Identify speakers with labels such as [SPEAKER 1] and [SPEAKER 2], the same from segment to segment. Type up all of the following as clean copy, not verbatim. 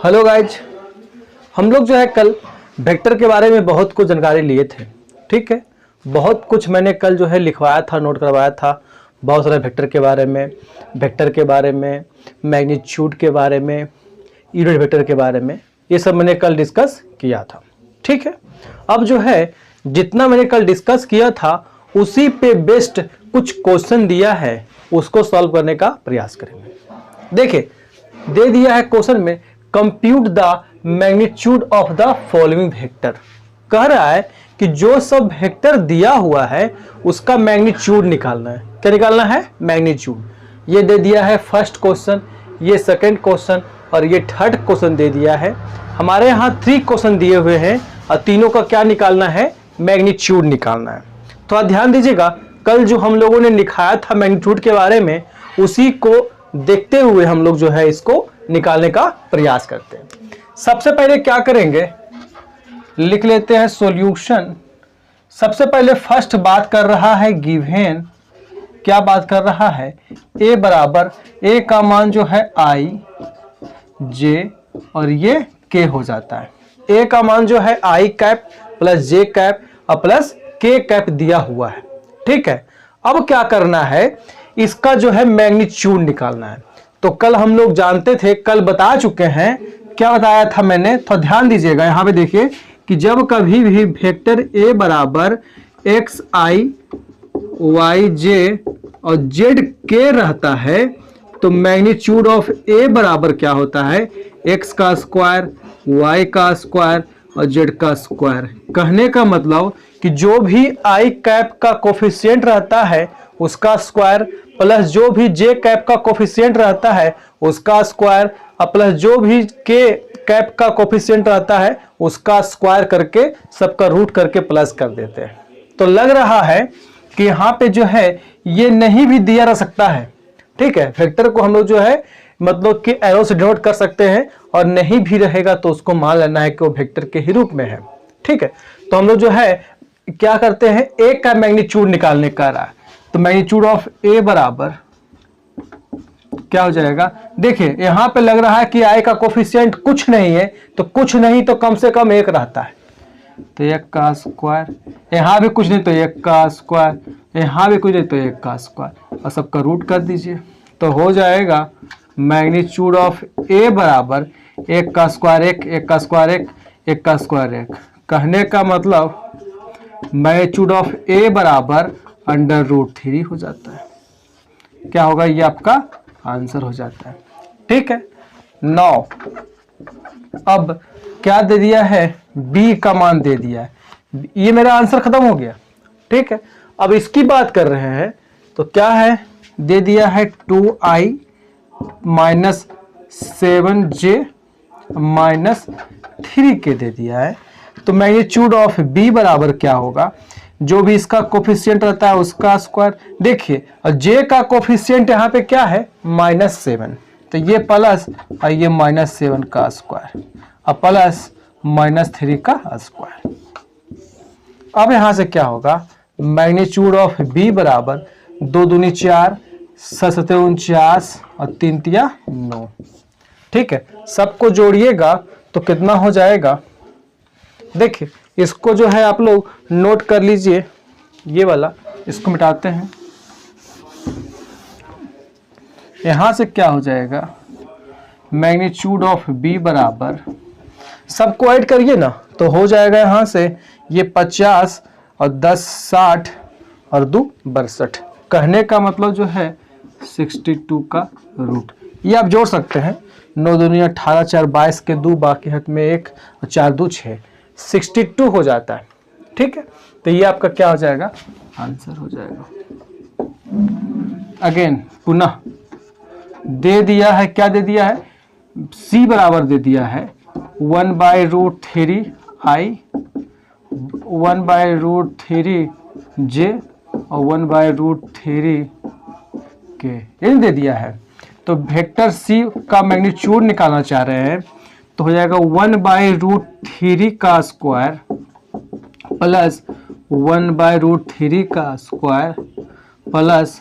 [SPEAKER 1] Hello guys, हम लोग जो है कल वेक्टर के बारे में बहुत कुछ जानकारी लिए थे। ठीक है, बहुत कुछ मैंने कल जो है लिखवाया था, नोट करवाया था। बहुत सारे वेक्टर के बारे में, मैग्नीट्यूड के बारे में, यूनिट वेक्टर के बारे में, ये सब मैंने कल डिस्कस किया था। ठीक है, अब जो है जितना मैंने कल डिस्कस किया था उसी पे बेस्ड कुछ क्वेश्चन दिया है, उसको सॉल्व करने का प्रयास करेंगे। देखिए, दे दिया है क्वेश्चन में compute the magnitude of the following vector. कह रहा है कि जो सब वेक्टर दिया हुआ है उसका मैग्नीट्यूड निकालना है। क्या निकालना है? मैग्नीट्यूड। ये दे दिया है फर्स्ट क्वेश्चन, ये सेकंड क्वेश्चन और ये थर्ड क्वेश्चन दे दिया है। हमारे यहाँ 3 क्वेश्चन दिए हुए हैं और तीनों का क्या निकालना है? मैग्नीट्यूड निकालना है। तो ध्यान दीजिएगा, कल जो हम लोगों ने लिखाया था मैग्नीट्यूड के बारे में, उसी को देखते हुए हम लोग जो है इसको निकालने का प्रयास करते हैं। सबसे पहले क्या करेंगे, लिख लेते हैं सॉल्यूशन। सबसे पहले फर्स्ट बात कर रहा है गिवन, क्या बात कर रहा है? a बराबर, a का मान जो है i, j और ये k हो जाता है। a का मान जो है i cap plus j cap और प्लस k कैप दिया हुआ है। ठीक है, अब क्या करना है, इसका जो है मैग्नीट्यूड निकालना है। तो कल हम लोग जानते थे, कल बता चुके हैं, क्या बताया था मैंने, तो ध्यान दीजिएगा। यहाँ पे देखिए कि जब कभी भी वेक्टर a बराबर एक्स आई वाई जे और जेड के रहता है तो मैग्नीट्यूड ऑफ a बराबर क्या होता है? x का स्क्वायर, y का स्क्वायर और z का स्क्वायर। कहने का मतलब कि जो भी i कैप का कोफिशिएंट रहता है उसका स्क्वायर प्लस जो भी j कैप का कोफिशिएंट रहता है उसका स्क्वायर और प्लस जो भी k कैप का कोफिशिएंट रहता है उसका स्क्वायर करके सबका रूट करके प्लस कर देते हैं। तो लग रहा है कि यहाँ पे जो है ये नहीं भी दिया रह सकता है। ठीक है, वेक्टर को हम लोग जो है मतलब कि एरो से डिनोट कर सकते हैं और नहीं भी रहेगा तो उसको मान लेना है कि वो वेक्टर के ही रूप में है। ठीक है, तो हम लोग जो है क्या करते हैं, a का मैग्नीट्यूड निकालने का रहा है। तो मैग्नीट्यूड ऑफ a बराबर क्या हो जाएगा? देखिए यहां पे लग रहा है कि i का कोफिशिएंट कुछ नहीं है, तो कुछ नहीं तो कम से कम 1 रहता है, तो 1 का स्क्वायर, यहां भी कुछ नहीं तो 1 का स्क्वायर, यहां भी कुछ नहीं तो 1 का स्क्वायर और सबका रूट कर दीजिए। तो हो जाएगा मैग्नीट्यूड ऑफ a बराबर 1 का स्क्वायर 1, 1 का स्क्वायर 1, 1 का स्क्वायर 1। कहने का मतलब मैग्नीट्यूड ऑफ a बराबर √3 हो जाता है। क्या होगा? ये आपका आंसर हो जाता है। ठीक है, 9। अब क्या दे दिया है? b का मान दे दिया है। ये मेरा आंसर खत्म हो गया। ठीक है, अब इसकी बात कर रहे हैं तो क्या है, दे दिया है 2i minus 7j minus 3k दे दिया है। तो मैग्नीट्यूड ऑफ b बराबर क्या होगा? जो भी इसका कोफिशिएंट रहता है उसका स्क्वायर। देखिए, और j का कोफिशिएंट यहाँ पे क्या है? -7, तो ये प्लस और ये -7 का स्क्वायर और प्लस -3 का स्क्वायर। अब यहाँ से क्या होगा, मैग्नीट्यूड ऑफ b बराबर 2 दूनी 4, 7 49 और 3 तिया 9। ठीक है, सबको जोड़िएगा तो कितना हो जाएगा? देखिए, इसको जो है आप लोग नोट कर लीजिए, ये वाला इसको मिटाते हैं। यहां से क्या हो जाएगा, मैग्नीट्यूड ऑफ b बराबर, सबको ऐड करिए ना तो हो जाएगा यहां से ये 50 और 10 60 और 2 62। कहने का मतलब जो है 62 का रूट। ये आप जोड़ सकते हैं, 9 दूनी 18, 4 22 के 2, बाकी हाथ में 1 और 4 2 6, 62 हो जाता है। ठीक है, तो ये आपका क्या हो जाएगा? आंसर हो जाएगा। अगेन पुनः दे दिया है, क्या दे दिया है? c बराबर दे दिया है 1/√3i 1/√3j और 1/√3k ये दे दिया है। तो वेक्टर c का मैग्नीट्यूड निकालना चाह रहे हैं तो हो जाएगा 1/√3 का स्क्वायर प्लस 1/√3 का स्क्वायर प्लस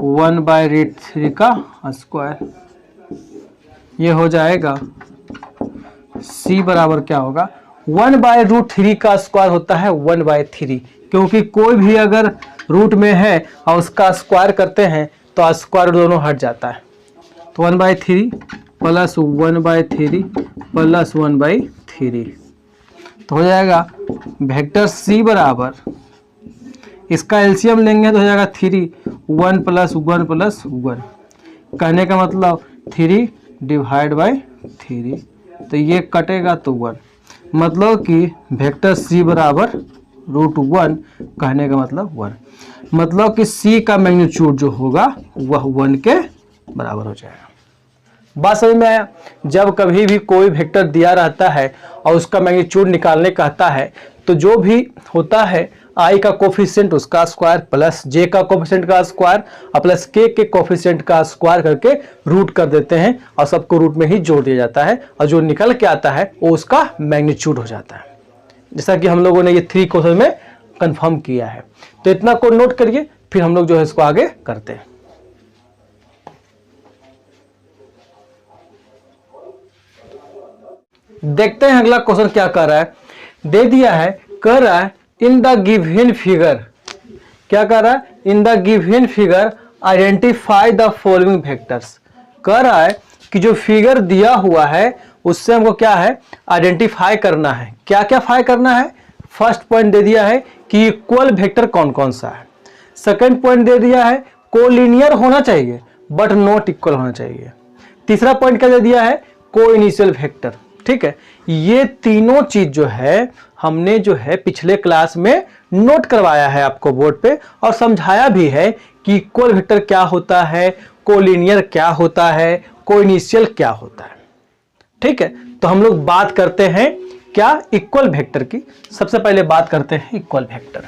[SPEAKER 1] 1/√3 का स्क्वायर। ये हो जाएगा c बराबर क्या होगा 1/√3 का स्क्वायर होता है 1/3, क्योंकि कोई भी अगर रूट में है और उसका स्क्वायर करते हैं तो स्क्वायर दोनों हट जाता है। तो 1/3 प्लस 1/3 प्लस 1/3 तो हो जाएगा वेक्टर c बराबर, इसका एलसीएम लेंगे तो हो जाएगा 3 1 प्लस 1 प्लस 1, कहने का मतलब 3 डिवाइड बाई 3, तो ये कटेगा तो 1, मतलब कि वेक्टर c बराबर √1, कहने का मतलब 1, मतलब कि c का मैग्नीट्यूड जो होगा वह 1 के बराबर हो जाएगा। बात समझ में आया? जब कभी भी कोई वेक्टर दिया रहता है और उसका मैग्नीट्यूड निकालने कहता है तो जो भी होता है i का कोफिशिएंट उसका स्क्वायर प्लस j का कोफिशिएंट का स्क्वायर और प्लस k के कोफिशिएंट का स्क्वायर करके रूट कर देते हैं और सबको रूट में ही जोड़ दिया जाता है और जो निकल के आता है वो उसका मैग्नीट्यूड हो जाता है, जैसा कि हम लोगों ने ये 3 क्वेश्चन में कंफर्म किया है। तो इतना को नोट करिए, फिर हम लोग जो है इसको आगे करते हैं। देखते हैं अगला क्वेश्चन क्या कर रहा है। दे दिया है, कर रहा है इन द गिवन फिगर, क्या कर रहा है in the given figure identify the following vectors, कर रहा है कि जो फिगर दिया हुआ है उससे हमको क्या है आइडेंटिफाई करना है। क्या क्या फाई करना है? फर्स्ट पॉइंट दे दिया है कि इक्वल वेक्टर कौन कौन सा है। सेकंड पॉइंट दे दिया है कोलिनियर होना चाहिए बट नॉट इक्वल होना चाहिए। तीसरा पॉइंट क्या दे दिया है को इनिशियल वेक्टर। ठीक है, ये तीनों चीज जो है हमने जो है पिछले क्लास में नोट करवाया है आपको बोर्ड पे और समझाया भी है कि इक्वल वेक्टर क्या होता है, कोलिनियर क्या होता है, कोइनिशियल क्या होता है। ठीक है, तो हम लोग बात करते हैं क्या इक्वल वेक्टर की। सबसे पहले बात करते हैं इक्वल वेक्टर।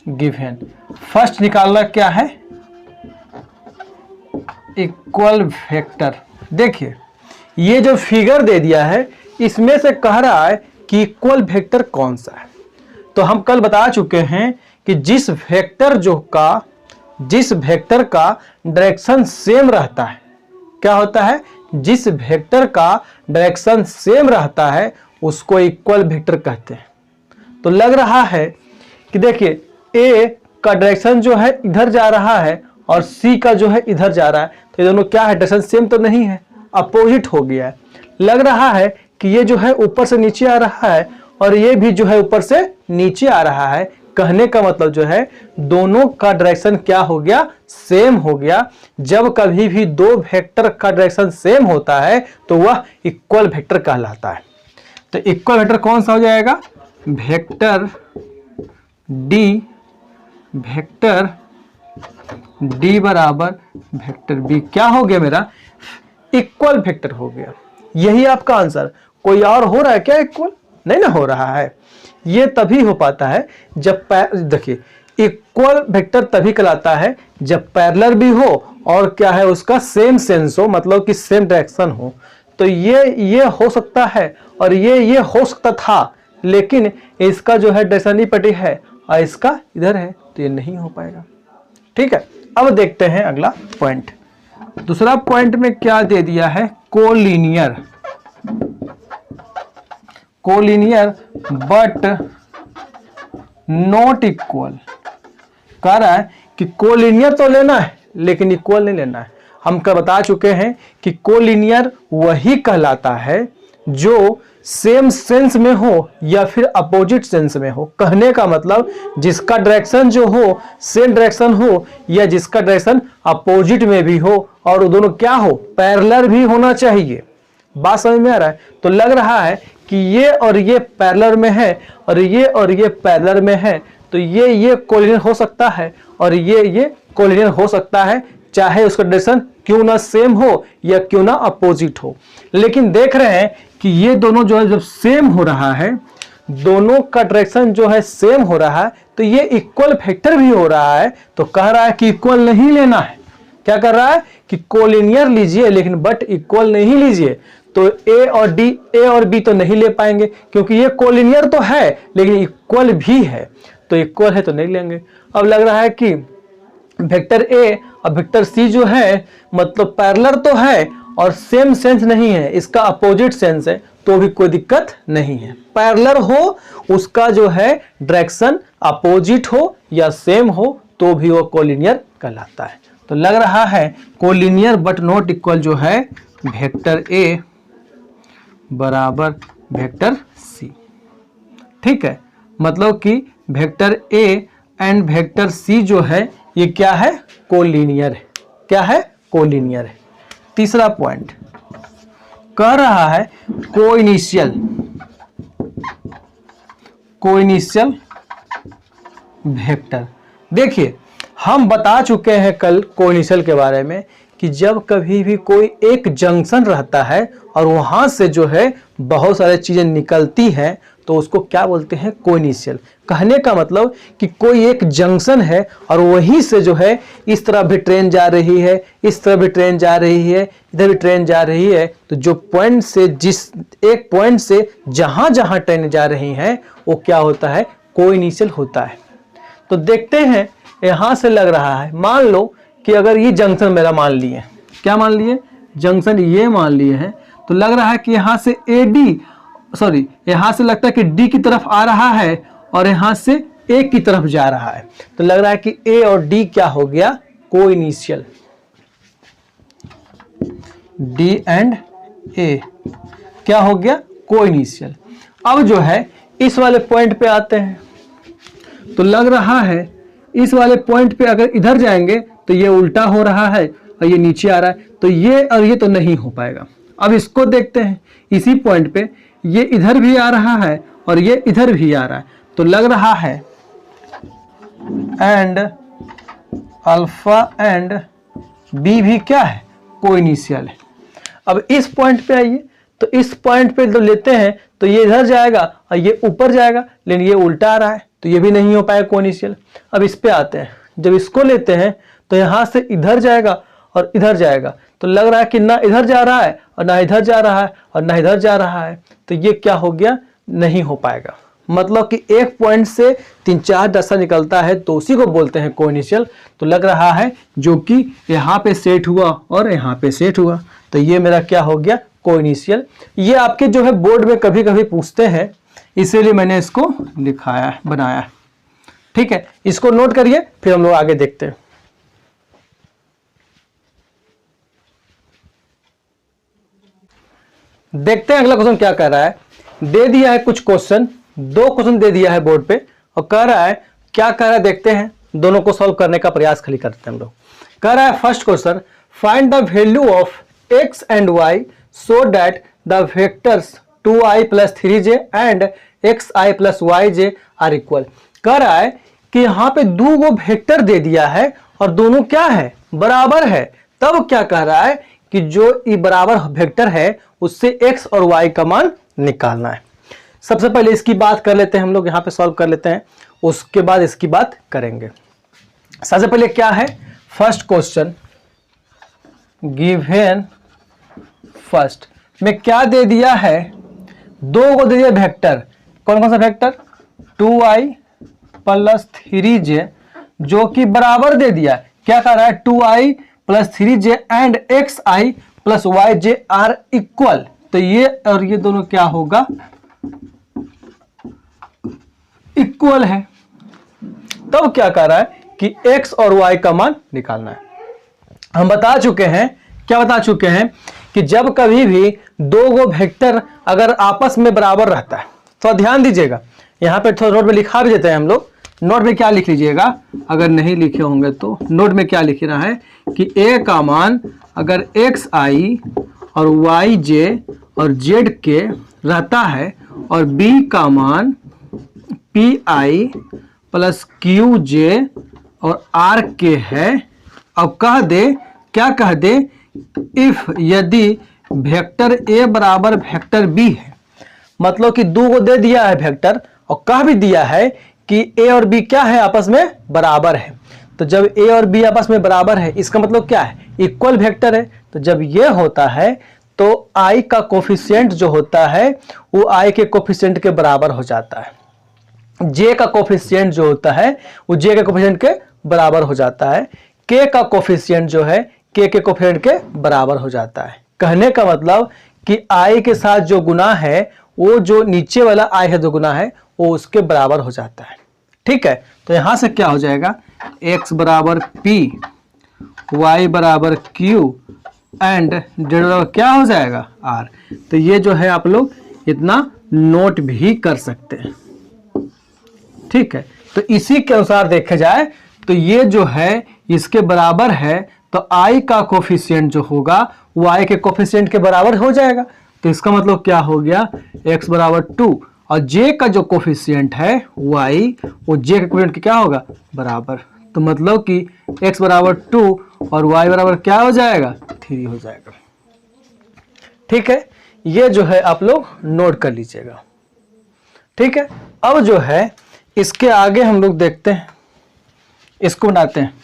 [SPEAKER 1] गिवन फर्स्ट निकालना क्या है इक्वल वेक्टर। देखिए ये जो फिगर दे दिया है इसमें से कह रहा है कि इक्वल वेक्टर कौन सा है। तो हम कल बता चुके हैं कि जिस वेक्टर का डायरेक्शन सेम रहता है, क्या होता है जिस वेक्टर का डायरेक्शन सेम रहता है उसको इक्वल वेक्टर कहते हैं। तो लग रहा है कि देखिए ए का डायरेक्शन जो है इधर जा रहा है और सी का जो है इधर जा रहा है, तो ये दोनों क्या है डायरेक्शन सेम तो नहीं है, अपोजिट हो गया है। लग रहा है कि ये जो है ऊपर से नीचे आ रहा है और ये भी जो है ऊपर से नीचे आ रहा है, कहने का मतलब जो है दोनों का डायरेक्शन क्या हो गया सेम हो गया। जब कभी भी दो वेक्टर का डायरेक्शन सेम होता है तो वह इक्वल वेक्टर कहलाता है। तो इक्वल वेक्टर कौन सा हो जाएगा वेक्टर डी बराबर वेक्टर बी, क्या हो गया मेरा इक्वल वेक्टर हो गया। यही आपका आंसर। कोई और हो रहा है क्या इक्वल? नहीं ना हो रहा है। ये तभी हो पाता है जब देखिए इक्वल वेक्टर तभी कहलाता है जब पैरेलल भी हो और क्या है उसका सेम सेंस हो, मतलब कि सेम डायरेक्शन हो। तो ये हो सकता है और ये हो सकता था, लेकिन इसका जो है डायरेक्शन ही पटी है और इसका इधर है, तो ये नहीं हो पाएगा। ठीक है, अब देखते हैं अगला पॉइंट। दूसरा पॉइंट में क्या दे दिया है कोलिनियर बट नॉट इक्वल। कह रहा है कि कोलिनियर तो लेना है लेकिन इक्वल नहीं लेना है। हम कल बता चुके हैं कि कोलिनियर वही कहलाता है जो सेम सेंस में हो या फिर अपोजिट सेंस में हो। कहने का मतलब जिसका डायरेक्शन जो हो सेम डायरेक्शन हो या जिसका डायरेक्शन अपोजिट में भी हो और दोनों क्या हो पैरेलल भी होना चाहिए। बात समझ में आ रहा है? तो लग रहा है कि ये और ये पैरेलल में है और ये पैरेलल में है, तो ये कोलिनियर हो सकता है और ये कोलिनियर हो सकता है, चाहे उसका डायरेक्शन क्यों ना सेम हो या क्यों ना अपोजिट हो। लेकिन देख रहे हैं कि ये दोनों जो है जब सेम हो रहा है, दोनों का डायरेक्शन जो है सेम हो रहा है, तो ये इक्वल वेक्टर भी हो रहा है। तो कह रहा है कि इक्वल नहीं लेना है। क्या कर रहा है कि कोलिनियर लीजिए लेकिन बट इक्वल नहीं लीजिए। तो ए और बी तो नहीं ले पाएंगे क्योंकि ये कोलिनियर तो है लेकिन इक्वल भी है, तो इक्वल है तो नहीं लेंगे। अब लग रहा है कि वेक्टर ए और वेक्टर सी जो है मतलब पैरेलल तो है और सेम सेंस नहीं है, इसका अपोजिट सेंस है, तो भी कोई दिक्कत नहीं है। पैरेलल हो उसका जो है डायरेक्शन अपोजिट हो या सेम हो तो भी वो कोलिनियर कहलाता है। तो लग रहा है कोलिनियर बट नॉट इक्वल जो है वेक्टर ए बराबर वेक्टर सी। ठीक है, मतलब कि vector A and vector C जो है ये क्या है, कोलिनियर है। क्या है, कोलिनियर है। तीसरा पॉइंट कह रहा है कोइनिशियल वेक्टर। देखिए हम बता चुके हैं कल कोइनिशियल के बारे में कि जब कभी भी कोई एक जंक्शन रहता है और वहां से जो है बहुत सारी चीजें निकलती हैं तो उसको क्या बोलते हैं, कोइनिशियल। कहने का मतलब कि कोई एक जंक्शन है और वहीं से जो है इस तरफ भी ट्रेन जा रही है, इस तरफ भी ट्रेन जा रही है, इधर भी ट्रेन जा रही है, तो जो पॉइंट से जिस एक पॉइंट से जहां जहां ट्रेन जा रही हैं वो क्या होता है, कोइनिशियल होता है। तो देखते हैं यहां से लग रहा है, मान लो कि अगर ये जंक्शन मेरा मान लिए, क्या मान लिए, जंक्शन ये मान लिए हैं, तो लग रहा है कि यहां से यहां से लगता है कि डी की तरफ आ रहा है और यहां से ए की तरफ जा रहा है, तो लग रहा है कि ए और डी क्या हो गया, कोइनिशियल। डी एंड ए क्या हो गया, कोइनिशियल। अब जो है इस वाले पॉइंट पे आते हैं, तो लग रहा है इस वाले पॉइंट पे अगर इधर जाएंगे तो ये उल्टा हो रहा है और ये नीचे आ रहा है, तो ये और ये तो नहीं हो पाएगा। अब इसको देखते हैं, इसी पॉइंट पे ये इधर भी आ रहा है और ये इधर भी आ रहा है, तो लग रहा है एंड अल्फा एंड बी भी क्या है, कोइनिशियल है। अब इस पॉइंट पे आइए, तो इस पॉइंट पे तो लेते हैं तो ये इधर जाएगा और ये ऊपर जाएगा, लेकिन ये उल्टा आ रहा है तो ये भी नहीं हो पाएगा कोइनिशियल। अब इस पे आते हैं, जब इसको लेते हैं तो यहां से इधर जाएगा और इधर जाएगा, तो लग रहा है कि ना इधर जा रहा है और ना इधर जा रहा है और ना इधर जा रहा है, तो ये क्या हो गया, नहीं हो पाएगा। मतलब कि एक पॉइंट से 3-4 रास्ता निकलता है तो उसी को बोलते हैं कोइनिशियल। तो लग रहा है जो कि यहाँ पे सेट हुआ और यहाँ पे सेट हुआ, तो ये मेरा क्या हो गया, कोइनिशियल। ये आपके जो है बोर्ड में कभी कभी पूछते हैं, इसीलिए मैंने इसको लिखाया बनाया। ठीक है, इसको नोट करिए, फिर हम लोग आगे देखते हैं। देखते हैं अगला क्वेश्चन क्या कह रहा है। दे दिया है कुछ क्वेश्चन, 2 क्वेश्चन दे दिया है बोर्ड पे और कह रहा है, क्या कह रहा है देखते हैं, दोनों को सॉल्व करने का प्रयास खाली करते हैं हम लोग। कह रहा है first question, find the value of x and y so that the vectors 2i + 3j and xi + yj are equal. कह रहा है कि यहाँ पे 2 वेक्टर दे दिया है और दोनों क्या है, बराबर है। तब क्या कह रहा है कि जो ये बराबर वेक्टर है उससे x और y का मान निकालना है। सबसे पहले इसकी बात कर लेते हैं हम लोग, यहाँ पे सॉल्व कर लेते हैं, उसके बाद इसकी बात करेंगे। सबसे पहले क्या है, फर्स्ट क्वेश्चन गिवन फर्स्ट में क्या दे दिया है, 2 को दे दिया वेक्टर। कौन कौन सा वेक्टर, 2i + 3j, जो कि बराबर दे दिया। क्या कर रहा है, 2i + 3j and xi + yj are equal. तो ये और ये दोनों क्या होगा, इक्वल है। तब क्या कर रहा है कि x और y का मान निकालना है। हम बता चुके हैं, क्या बता चुके हैं कि जब कभी भी 2 वेक्टर अगर आपस में बराबर रहता है, तो ध्यान दीजिएगा, यहाँ पे थोड़ा नोट में लिखा भी देते हैं हम लोग। नोट में क्या लिख लीजिएगा, अगर नहीं लिखे होंगे तो नोट में क्या लिख रहा है कि a का मान अगर xi और yj और zk रहता है और b का मान pi + qj और rk है। अब कह दे, क्या कह दे, इफ यदि वेक्टर a बराबर वेक्टर b है, मतलब कि 2 को दे दिया है वेक्टर और कह भी दिया है कि a और b क्या है, आपस में बराबर है। तो जब a और b आपस में बराबर है, इसका मतलब क्या है, इक्वल वेक्टर है। तो जब ये होता है तो i का कोफिशिएंट जो होता है वो i के कोफिशिएंट के बराबर हो जाता है। j का कोफिशिएंट जो होता है वो j के कोफिशिएंट के बराबर हो जाता है। के का कोफिशिएंट जो है के कोफिशिएंट के बराबर हो जाता है। कहने का मतलब कि आई के साथ जो गुना है वो जो नीचे वाला आई है जो गुना है वो उसके बराबर हो जाता है। ठीक है, तो यहां से क्या हो जाएगा, x बराबर p, y बराबर q एंड z बराबर क्या हो जाएगा r। तो ये जो है आप लोग इतना नोट भी कर सकते हैं। ठीक है, तो इसी के अनुसार देखा जाए तो ये जो है इसके बराबर है, तो i का कोफिशिएंट जो होगा वो i के कोफिशिएंट के बराबर हो जाएगा। तो इसका मतलब क्या हो गया, x बराबर 2 और j का जो कोफिशिएंट है y वो j के कोफिशिएंट के क्या होगा बराबर। तो मतलब कि x बराबर 2 और y बराबर क्या हो जाएगा 3 हो जाएगा। ठीक है, ये जो है आप लोग नोट कर लीजिएगा। ठीक है, अब जो है इसके आगे हम लोग देखते हैं, इसको बनाते हैं।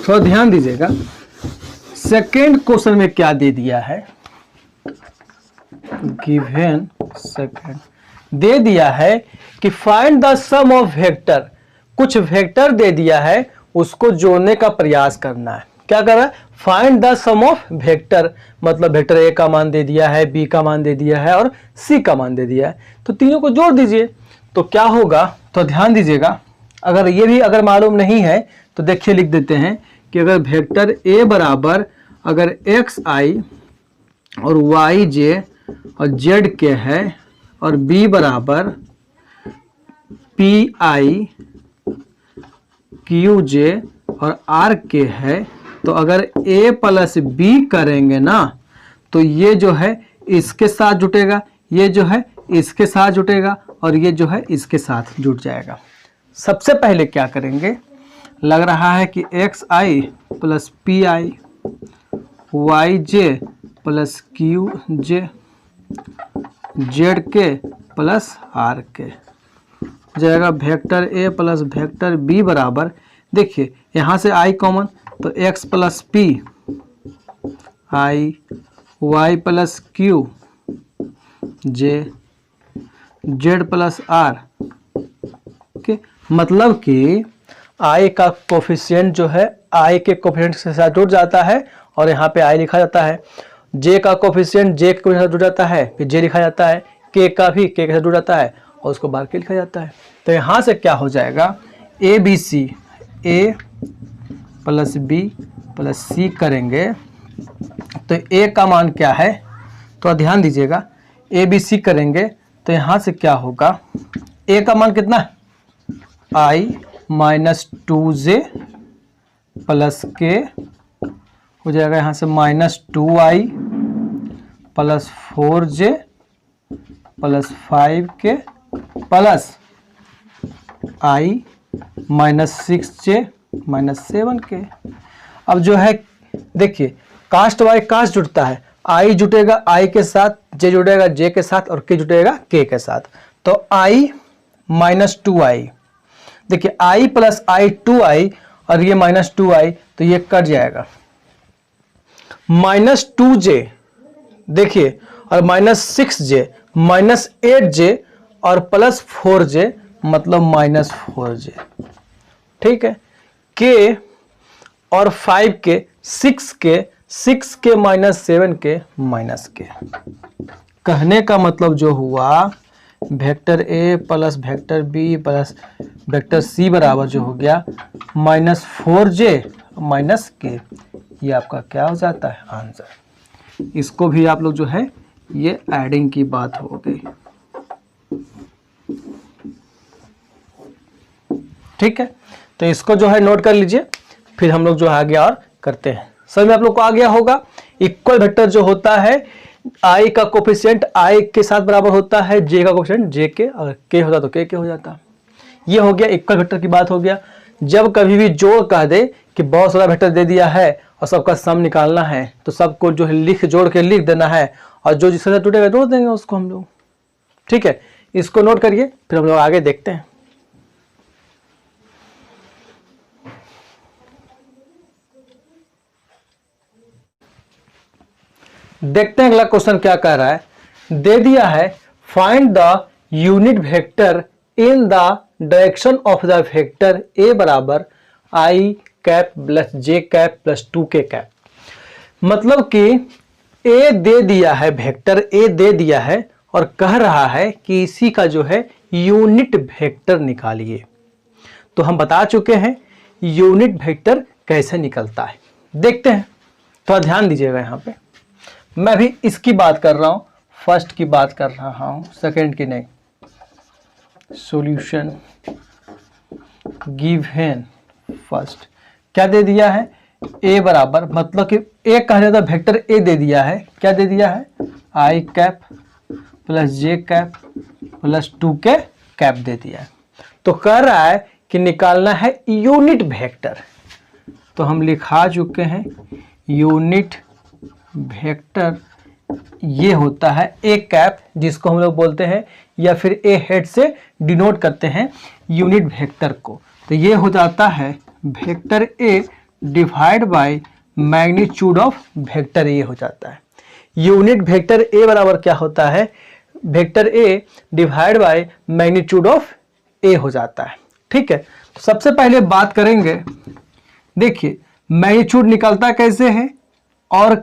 [SPEAKER 1] थोड़ा ध्यान दीजिएगा, सेकेंड क्वेश्चन में क्या दे दिया है, गिवन सेकेंड दे दिया है कि find the sum of vector. कुछ वेक्टर दे दिया है, उसको जोड़ने का प्रयास करना है। क्या कर रहा है, find the sum of vector, मतलब वेक्टर ए का मान दे दिया है, बी का मान दे दिया है और सी का मान दे दिया है, तो तीनों को जोड़ दीजिए। तो क्या होगा, तो ध्यान दीजिएगा, अगर ये भी अगर मालूम नहीं है तो देखिए लिख देते हैं कि अगर वेक्टर ए बराबर अगर एक्स आई और वाई जे और जेड के है और बी बराबर पी आई क्यू जे और आर के है, तो अगर a प्लस बी करेंगे ना तो ये जो है इसके साथ जुटेगा, ये जो है इसके साथ जुटेगा और ये जो है इसके साथ जुट जाएगा। सबसे पहले क्या करेंगे, लग रहा है कि X I plus P I Y J plus Q J Z K plus R K जाएगा vector A plus vector B बराबर, देखिए यहाँ से आई कॉमन तो x plus P I Y plus Q J Z plus R K, मतलब कि i का coefficient जो है i के कोफिशिएंट के साथ जुड़ जाता है और यहाँ पे i लिखा जाता है, j का कोफिशिएंट j के साथ जुड़ जाता है, फिर j लिखा जाता है, k का भी k के साथ जुड़ जाता है और उसको बार के लिखा जाता है। तो यहाँ से क्या हो जाएगा, A B C A plus B plus C करेंगे तो ए का मान क्या है, तो ध्यान दीजिएगा, ए बी सी करेंगे तो यहाँ से क्या होगा, ए का मान कितना है आई माइनस 2j प्लस के हो जाएगा, यहाँ से minus 2i plus 4j plus 5k plus i minus 6j minus 7k। अब जो है देखिए कास्ट बाय कास्ट जुड़ता है, i जुटेगा i के साथ, j जुटेगा j के साथ और k जुटेगा k के साथ। तो i माइनस 2i, देखिए i प्लस i 2i और ये माइनस 2i तो ये कट जाएगा, माइनस 2j देखिए और माइनस 6j माइनस 8j और प्लस 4j मतलब माइनस 4j। ठीक है, k और 5k 6k minus 7k minus k। कहने का मतलब जो हुआ vector a plus vector b plus vector c बराबर जो हो गया माइनस 4j माइनस k, ये आपका क्या हो जाता है आंसर। इसको भी आप लोग जो है ये एडिंग की बात हो गई। ठीक है, तो इसको जो है नोट कर लीजिए, फिर हम लोग जो आगे और करते हैं। समझ में आप लोग को आ गया होगा। इक्वल वेक्टर जो होता है i का कोफिशिएंट i के साथ बराबर होता है j का कोफिशिएंट j के, अगर k होता तो k हो जाता। ये हो गया इक्वल वेक्टर की बात हो गया। जब कभी भी जोड़ कह दे कि बहुत सारा वेक्टर दे दिया है और सबका सम निकालना है तो सबको जो है जोड़ के लिख देना है और जो जिसके साथ जुड़ेगा जोड़ देंगे उसको हम लोग। ठीक है, इसको नोट करिए, फिर हम लोग आगे देखते हैं। देखते हैं अगला क्वेश्चन क्या कह रहा है। दे दिया है find the unit vector in the direction of the vector ए बराबर आई कैप प्लस जे कैप प्लस 2k कैप। मतलब कि ए दे दिया है, वेक्टर ए दे दिया है और कह रहा है कि इसी का जो है यूनिट वेक्टर निकालिए। तो हम बता चुके हैं यूनिट वेक्टर कैसे निकलता है, देखते हैं। थोड़ा ध्यान दीजिएगा यहाँ पे, मैं भी इसकी बात कर रहा हूँ, फर्स्ट की बात कर रहा हूँ, सेकंड की नहीं। सॉल्यूशन गिवन फर्स्ट क्या दे दिया है, ए बराबर, मतलब कि ए कह रहा था वेक्टर ए दे दिया है, क्या दे दिया है, आई कैप प्लस जे कैप प्लस 2k कैप दे दिया है। तो कह रहा है कि निकालना है यूनिट वेक्टर। तो हम लिखा चुके हैं यूनिट वेक्टर ये होता है ए कैप, जिसको हम लोग बोलते हैं या फिर ए हेड से डिनोट करते हैं यूनिट वेक्टर को। तो ये हो जाता है vector A divide by magnitude of vector A हो जाता है। यूनिट वेक्टर ए बराबर क्या होता है, vector A divide by magnitude of A हो जाता है। ठीक है, तो सबसे पहले बात करेंगे, देखिए मैग्नीट्यूड निकलता कैसे है और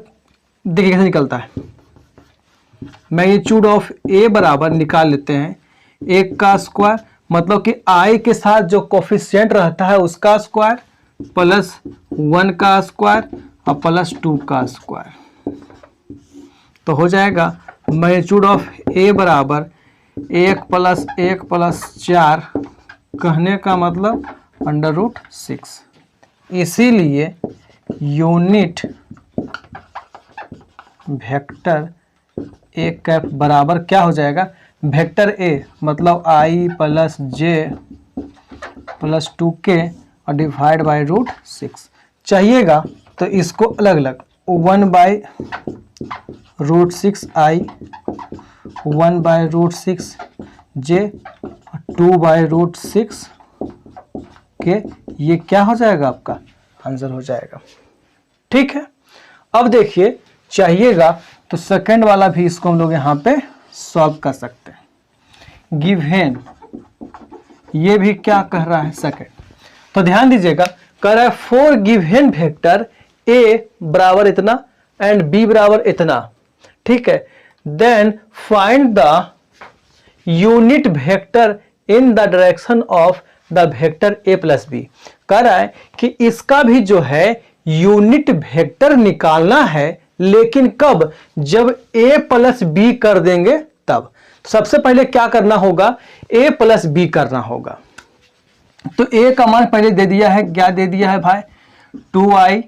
[SPEAKER 1] देखिए कैसे निकलता है। मैग्नीट्यूड ऑफ ए बराबर निकाल लेते हैं 1 का स्क्वायर, मतलब कि आई के साथ जो कोफिशिएंट रहता है उसका स्क्वायर प्लस 1 का स्क्वायर और प्लस 2 का स्क्वायर। तो हो जाएगा मैग्नीट्यूड ऑफ ए बराबर 1 प्लस 1 प्लस 4, कहने का मतलब √6। इसीलिए यूनिट वेक्टर ए कैप बराबर क्या हो जाएगा, वेक्टर ए मतलब आई प्लस जे प्लस 2k और डिवाइड बाय √6 चाहिएगा। तो इसको अलग अलग 1/√6 आई, 1/√6 जे, 2/√6 के, ये क्या हो जाएगा, आपका आंसर हो जाएगा। ठीक है, अब देखिए चाहिएगा तो सेकंड वाला भी इसको हम लोग यहाँ पे सॉल्व कर सकते हैं। गिवन ये भी क्या कह रहा है सेकंड, तो ध्यान दीजिएगा, कह रहा है फॉर गिवन वेक्टर ए बराबर इतना एंड बी बराबर इतना। ठीक है, then find the unit vector in the direction of the vector A plus B. कह रहा है कि इसका भी जो है यूनिट वेक्टर निकालना है, लेकिन कब, जब a प्लस बी कर देंगे तब। तो सबसे पहले क्या करना होगा, a प्लस बी करना होगा। तो a का मान पहले दे दिया है, क्या दे दिया है भाई, 2i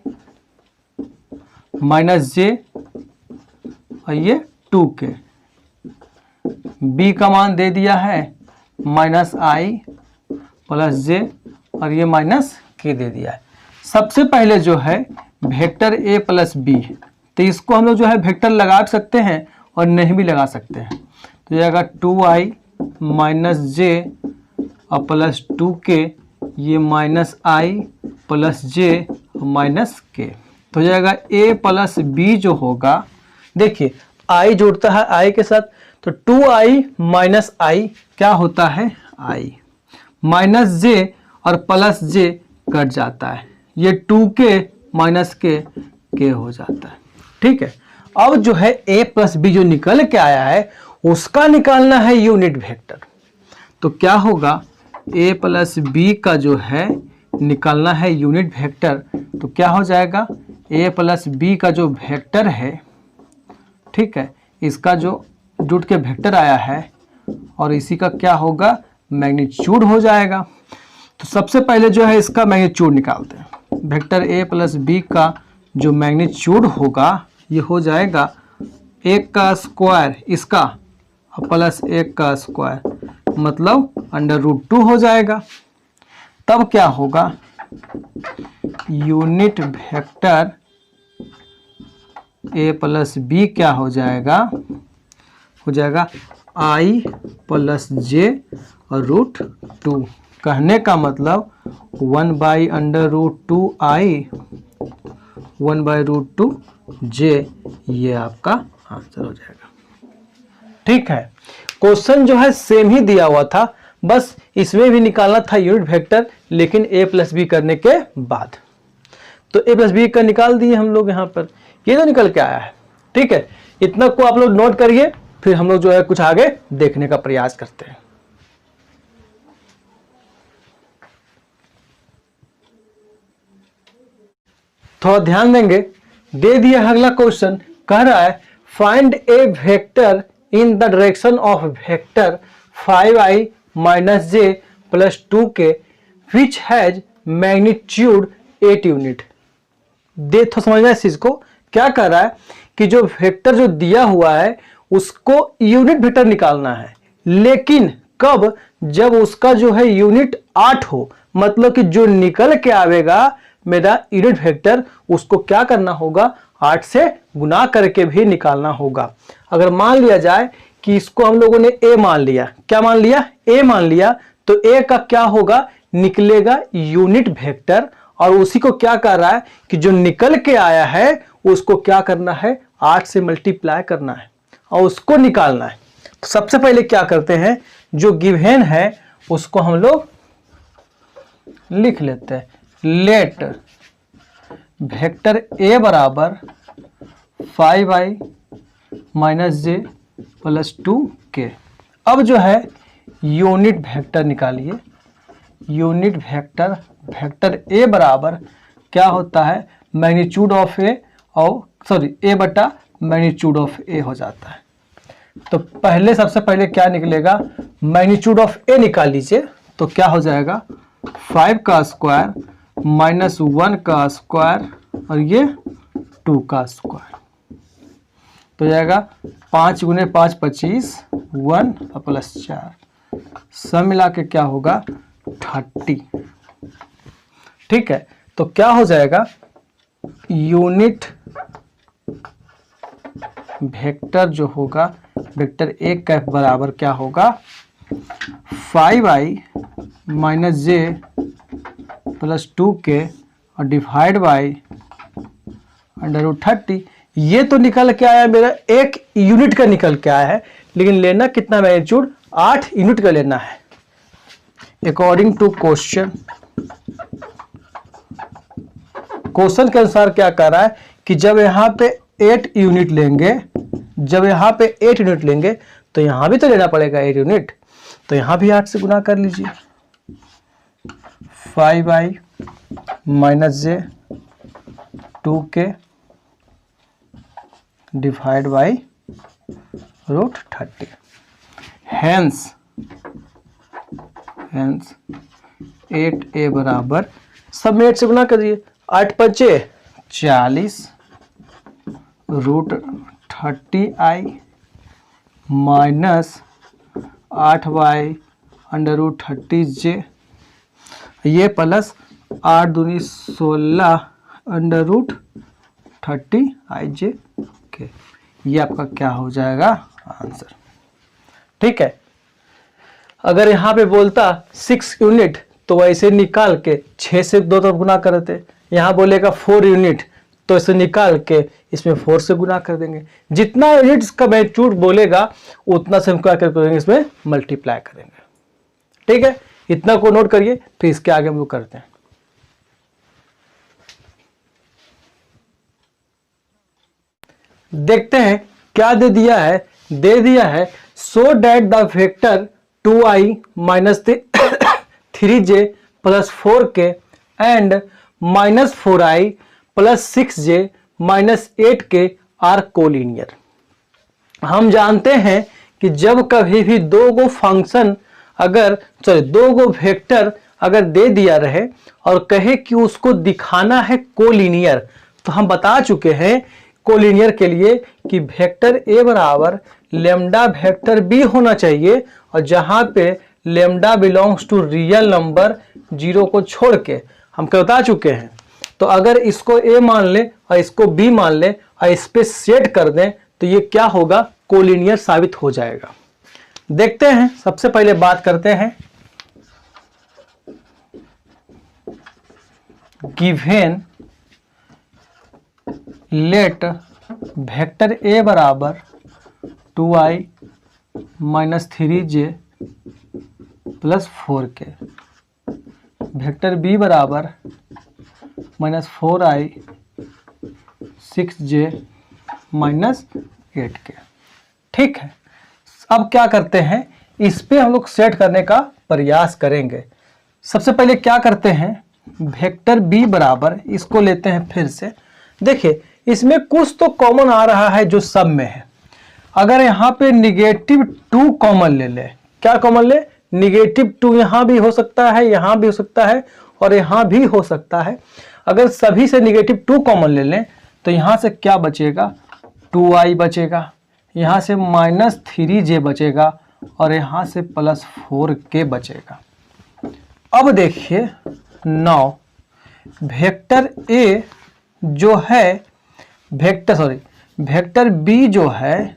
[SPEAKER 1] माइनस जे और ये 2k। b का मान दे दिया है -i प्लस जे और ये -k दे दिया है। सबसे पहले जो है वेक्टर a प्लस बी, तो इसको हम लोग जो है वेक्टर लगा सकते हैं और नहीं भी लगा सकते हैं। तो जाएगा 2i माइनस जे और प्लस 2k, ये -i प्लस जे -k। तो जाएगा a प्लस बी जो होगा, देखिए i जुड़ता है i के साथ, तो 2i माइनस i क्या होता है, i माइनस जे और प्लस जे कट जाता है, ये 2k माइनस k हो जाता है। ठीक है, अब जो है a प्लस बी जो निकल के आया है उसका निकालना है यूनिट वेक्टर। तो क्या होगा, a प्लस बी का जो है निकालना है यूनिट वेक्टर। तो क्या हो जाएगा, a प्लस बी का जो वेक्टर है, ठीक है, इसका जो जुट के वेक्टर आया है और इसी का क्या होगा, मैग्नीट्यूड हो जाएगा। तो सबसे पहले जो है इसका मैग्नीट्यूड निकालते हैं। वेक्टर a प्लस बी का जो मैग्नीट्यूड होगा ये हो जाएगा 1 का स्क्वायर इसका प्लस 1 का स्क्वायर, मतलब √2 हो जाएगा। तब क्या होगा, unit vector a plus B क्या हो जाएगा, i प्लस जे और √2। कहने का मतलब 1/√2i 1/√2j, ये आपका आंसर हो जाएगा। ठीक है, क्वेश्चन जो है सेम ही दिया हुआ था, बस इसमें भी निकालना था यूनिट वेक्टर, लेकिन a प्लस बी करने के बाद। तो a प्लस बी का निकाल दिए हम लोग यहाँ पर, ये तो निकल के आया है। ठीक है, इतना को आप लोग नोट करिए, फिर हम लोग जो है कुछ आगे देखने का प्रयास करते हैं। थोड़ा ध्यान देंगे, दे दिया अगला क्वेश्चन, कह रहा है find a vector in the direction of vector 5i minus j plus 2k which has magnitude 8 unit. दे तो समझना इस चीज को, क्या कर रहा है कि जो वेक्टर जो दिया हुआ है उसको यूनिट वेक्टर निकालना है, लेकिन कब, जब उसका जो है यूनिट 8 हो, मतलब कि जो निकल के आवेगा मेरा यूनिट वेक्टर, उसको क्या करना होगा, 8 से गुना करके भी निकालना होगा। अगर मान लिया जाए कि इसको हम लोगों ने a मान लिया, क्या मान लिया, a मान लिया, तो a का क्या होगा, निकलेगा यूनिट वेक्टर, और उसी को क्या कर रहा है कि जो निकल के आया है उसको क्या करना है, 8 से मल्टीप्लाई करना है और उसको निकालना है। तो सबसे पहले क्या करते हैं, जो गिवन है उसको हम लोग लिख लेते हैं, लेट वेक्टर a बराबर 5i minus j plus 2k। अब जो है यूनिट वेक्टर निकालिए, यूनिट वेक्टर, वेक्टर a बराबर क्या होता है, मैग्नीट्यूड ऑफ a, और सॉरी a बटा मैग्नीट्यूड ऑफ a हो जाता है। तो पहले सबसे पहले क्या निकलेगा, मैग्नीट्यूड ऑफ a निकाल लीजिए, तो क्या हो जाएगा 5 का स्क्वायर माइनस 1 का स्क्वायर और ये 2 का स्क्वायर, तो जाएगा 5 गुने 5 25, 1 और प्लस 4, सब मिला के क्या होगा 30। ठीक है, तो क्या हो जाएगा, यूनिट वेक्टर जो होगा, वेक्टर a का बराबर क्या होगा 5i minus j plus 2k और डिवाइड बाई √30। ये तो निकल के आया मेरा एक यूनिट का निकल के आया है, लेकिन लेना कितना मैग्नीट्यूड, 8 यूनिट का लेना है। अकॉर्डिंग टू क्वेश्चन, क्वेश्चन के अनुसार क्या कर रहा है कि जब यहाँ पे 8 यूनिट लेंगे, जब यहाँ पे 8 यूनिट लेंगे तो यहाँ भी तो लेना पड़ेगा 8 यूनिट, तो यहाँ भी 8 से गुना कर लीजिए, 5i minus J 2k divide by √30। Hence 8a बराबर, सब में 8 से गुना कर दिए, 8 पचे 40 √30i माइनस 8/√30j, ये प्लस 8 दूनी 16 √30ij के, ये आपका क्या हो जाएगा आंसर। ठीक है, अगर यहाँ पे बोलता 6 यूनिट तो वैसे निकाल के 6 से 2 तरफ गुना कर देते, यहाँ बोलेगा 4 यूनिट तो इसे निकाल के इसमें 4 से गुना कर देंगे, जितना यूनिट्स का मैग्नीट्यूड बोलेगा उतना से हम क्या करेंगे, इसमें मल्टीप्लाई करेंगे। ठीक है, इतना को नोट करिए, फिर इसके आगे हम लोग करते हैं। देखते हैं क्या दे दिया है, दे दिया है so that the vector 2i minus 3j plus 4k and minus 4i plus 6j minus 8k are collinear. हम जानते हैं कि जब कभी भी दो गो फंक्शन दो गो वेक्टर अगर दे दिया रहे और कहे कि उसको दिखाना है कोलिनियर, तो हम बता चुके हैं कोलिनियर के लिए कि वेक्टर a बराबर लेमडा वेक्टर b होना चाहिए, और जहां पे lambda belongs to real number 0 को छोड़ के हम क्या बता चुके हैं। तो अगर इसको a मान ले और इसको b मान ले और इस पे सेट कर दें तो ये क्या होगा, कोलिनियर साबित हो जाएगा। देखते हैं, सबसे पहले बात करते हैं गिवन लेट वेक्टर a बराबर 2i minus 3j plus 4k, vector B बराबर -4i 6j -8k। ठीक है, अब क्या करते हैं, इस पे हम लोग सेट करने का प्रयास करेंगे। सबसे पहले क्या करते हैं, वेक्टर बी बराबर, इसको लेते हैं फिर से। देखिए इसमें कुछ तो कॉमन आ रहा है जो सब में है। अगर यहाँ पे -2 कॉमन ले ले, क्या कॉमन ले, -2 यहाँ भी हो सकता है, यहाँ भी हो सकता है और यहाँ भी हो सकता है। अगर सभी से -2 कॉमन ले लें तो यहाँ से क्या बचेगा, 2i बचेगा, यहाँ से -3j बचेगा और यहाँ से +4k बचेगा। अब देखिए नाउ वेक्टर ए जो है, वेक्टर बी जो है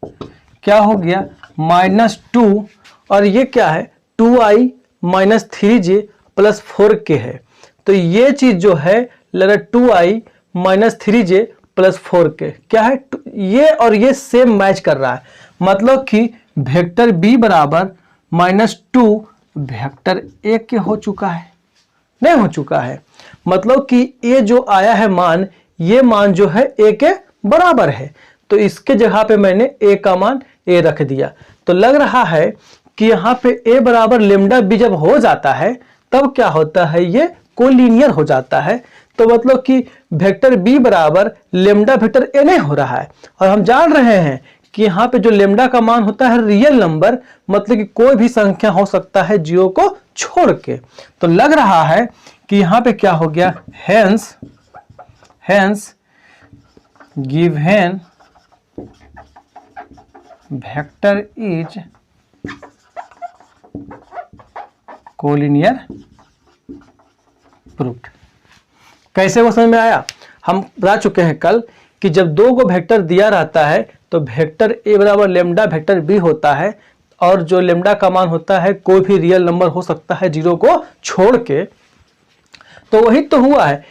[SPEAKER 1] क्या हो गया, -2 और ये क्या है 2i -3j +4k है। तो ये चीज जो है लगा 2i -3j +4k क्या है, ये और ये सेम मैच कर रहा है। मतलब कि वेक्टर बी बराबर -2 वेक्टर ए के हो चुका है, नहीं हो चुका है। मतलब कि ये जो आया है मान, ये मान जो है ए के बराबर है, तो इसके जगह पे मैंने ए का मान ए रख दिया। तो लग रहा है कि यहाँ पे ए बराबर लेमडा बी जब हो जाता है तब क्या होता है, ये कोलिनियर हो जाता है। तो मतलब कि वेक्टर बी बराबर लेमडा वेक्टर ए नहीं हो रहा है। और हम जान रहे हैं कि यहाँ पे जो लेमडा का मान होता है रियल नंबर, मतलब कि कोई भी संख्या हो सकता है 0 को छोड़ के। तो लग रहा है कि यहाँ पे क्या हो गया, hence given vector is collinear proved. कैसे वो समझ में आया, हम बता चुके हैं कल कि जब दो को वेक्टर दिया रहता है तो वेक्टर ए बराबर लेमडा वेक्टर बी होता है, और जो लेमडा का मान होता है कोई भी रियल नंबर हो सकता है 0 को छोड़ के। तो वही तो हुआ है।